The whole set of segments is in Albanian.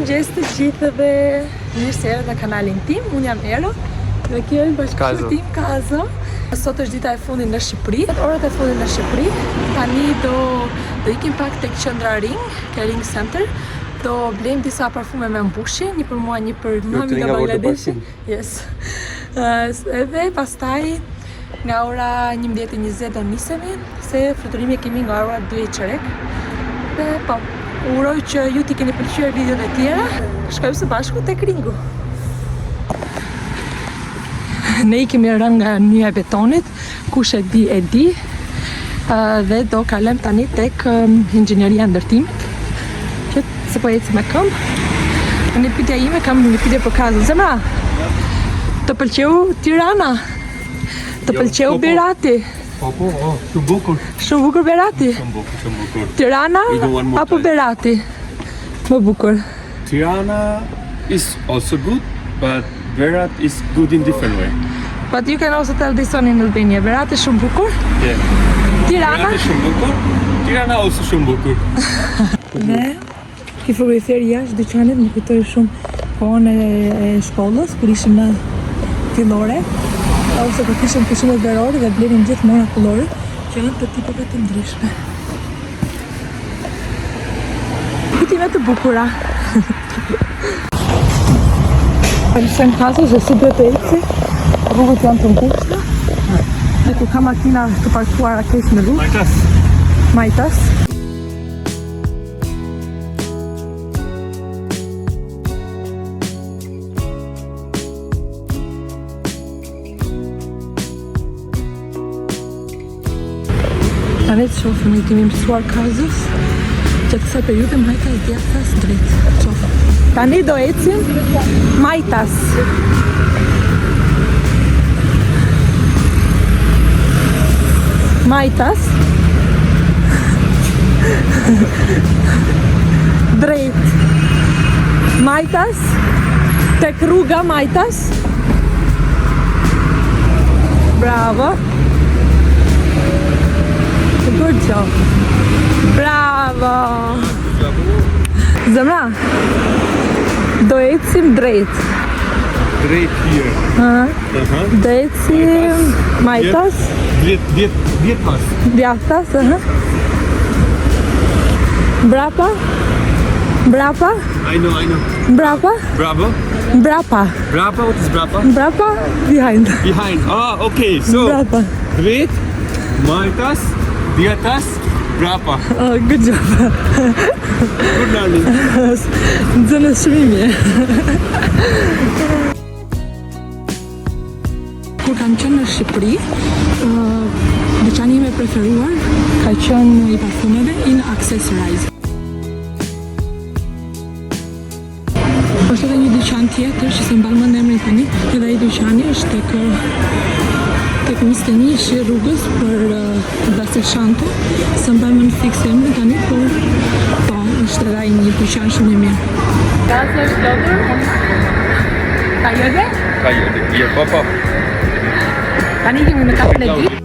Mirëmëngjes të gjithëve. Mirë se erdhët në kanalin tim. Unë jam Ero dhe kjo është bashkëshorti tim Kazo. Sot është dita e fundit në Shqipëri. Orët e fundit në Shqipëri. Tani do ikim pak tek qendra Ring, ke Ring Center. Do blejmë disa parfume me mbushje, një për mua, një për mami nga Bangladeshi. Yes. Edhe pastaj nga ora 11:20 do nisemi, se fluturimi e kemi nga ora 2:15. Dhe po, uroj që ju t'i keni pëlqyer videot e tjera. Shkojmë së bashku tek Ringu. Ne i kemi rënë nga nyja e betonit, kush e di e di. Dhe do kalem tani tek inxhinieria e ndërtimit. Që se po ecim me këmbë. Në pyetja ime kam një pyetje për Kazën. Zemra, të pëlqeu Tirana? Të pëlqeu Berati? Po, shumë bukur. Shumë bukur Berati? Shumë bukur. Tirana apo Berati? Më bukur. Tirana is also good, but Berat is good in different way. But you can also tell this one in Albania. Berati shumë bukur? Yeah. Tirana? Berat is shumë bukur. Tirana also shumë bukur. Dhe ki frigoriferi jashtë dyqanit më kujtoi shumë kohën e shkollës, kur ishim në fillore, ose kur kishim pushimet verore dhe blenim gjithë mora kullore, që janë të tipeve të ndryshme. Kujtime të bukura. Pëlqen Kazo se si duhet të eci, rrugët janë të ngushta, dhe ku ka makina të parkuara keq në rrugë. Majtas. Tani të shofëm, i kemi mësuar Kazës që të kësaj periudhe majtas djathtas drejt. Qofë. Tani do ecim majtas. Majtas. Drejt. Majtas. Tek rruga Majtas. Bravo. Good job. Bravo. Zemra, do ecim drejt. Drejt here. Do ecim Majtas. Djetmas. Djathtas, Brapa. Brapa. I know. Brapa. Bravo. Brapa. Brapa, what is Brapa? Brapa, behind. Behind. Ah, okay. So, Brapa. Drejt, Majtas, Djetas, Brapa. Oh, good job. Good learning. Nëzënë shumë mirë. Kur kam qenë në Shqipëri, dyqani ime preferuar ka qenë i parfumeve In Accessorize. Është edhe një dyqan tjetër që se mball mend emrin tani, edhe ai dyqani është tek 21 rrugës për Dase Shanto, se mball mend fiks emrin tani, por po, është edhe ai një dyqan shumë i mirë. Kazo është lodhur? Ka jode? Po. Tani kemi në kapën e dytë.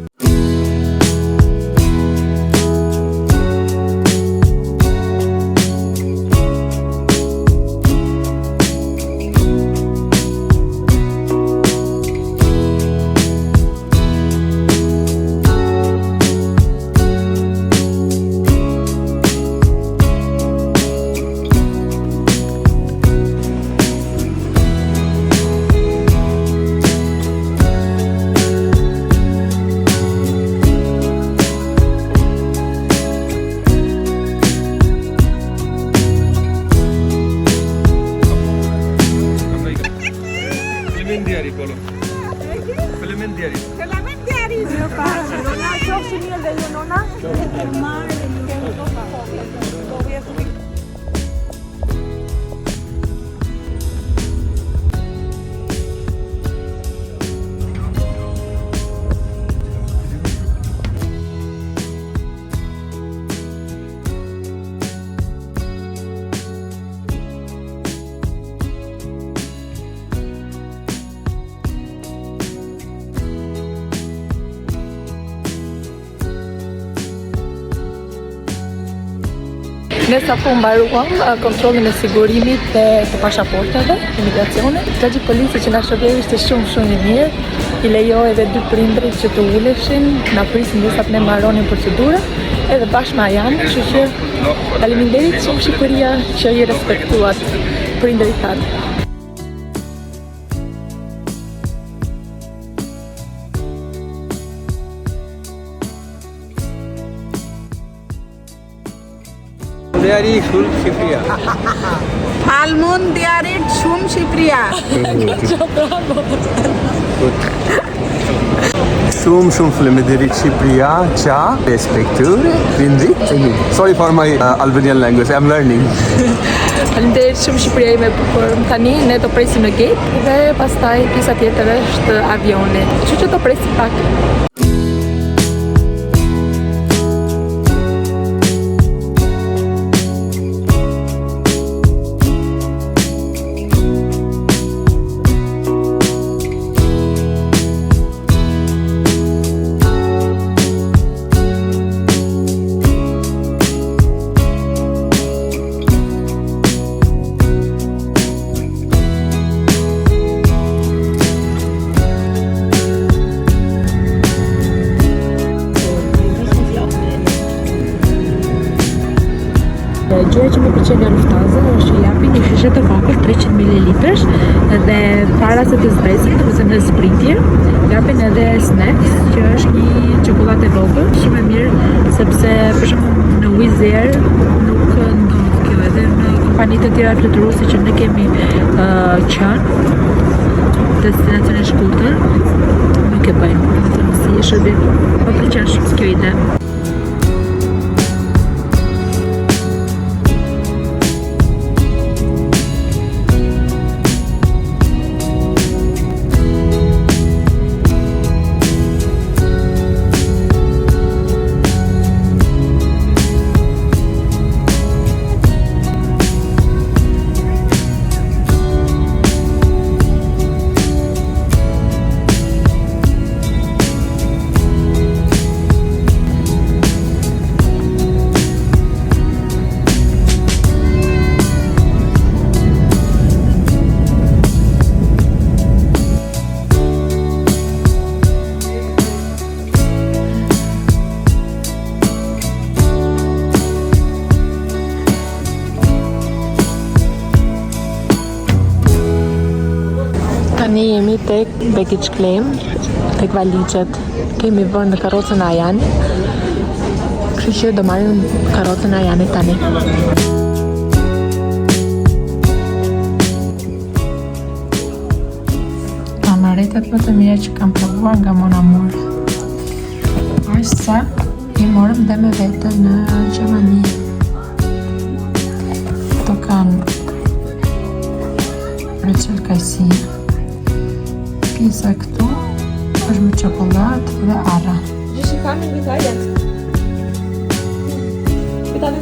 Ne sapo mbaruam kontrollin e sigurimit të pasaportave, imigracionit. Plagji polici që na shërbeu ishte shumë i mirë. I lejoi edhe 2 prindrit që të uleshin, na prisin derisa ne mbaronin procedurën, edhe bashkë me Ajan, kështu që faleminderit shumë Shqipëria që i respektuat prindërit tanë. Deri shumë Shqipëria. Palmun djarit shumë Shqipëria. Shumë faleminderit Shqipëria që respektuar prindrit e mi. Sorry for my Albanian language, I'm learning. Faleminderit shumë Shqipëria ime për tani ne do presim në gate dhe pastaj pjesa tjetër është avioni. Kështu që do presim pak. Gjëja që më pëlqen nga Lufthansa është që japin një shishe të vogël 300 ml dhe para se të zbresin, domethënë në zbritje, japin edhe snacks që është një çokoladë e vogël, shumë e mirë sepse për shembull në Wizz Air nuk ndodh kjo, edhe në kompani të tjera fluturuese që ne kemi qenë destinacione shkurtër nuk e bëjnë. Domethënë si e shërbim. Më pëlqen shumë kjo ide. Tani jemi tek baggage claim, tek valizhet. Kemi vënë në karrocën e Ajanit. Kështu që do marrim karrocën e Ajanit tani. Amaretet më të mira që kam provuar nga Mon Amour. Është sa i morëm dhe me vete në Gjermani. Këto kanë reçel kajsi. Pjesa këtu është me çokoladë dhe arra. Jeśli kamień wydaje, pytamy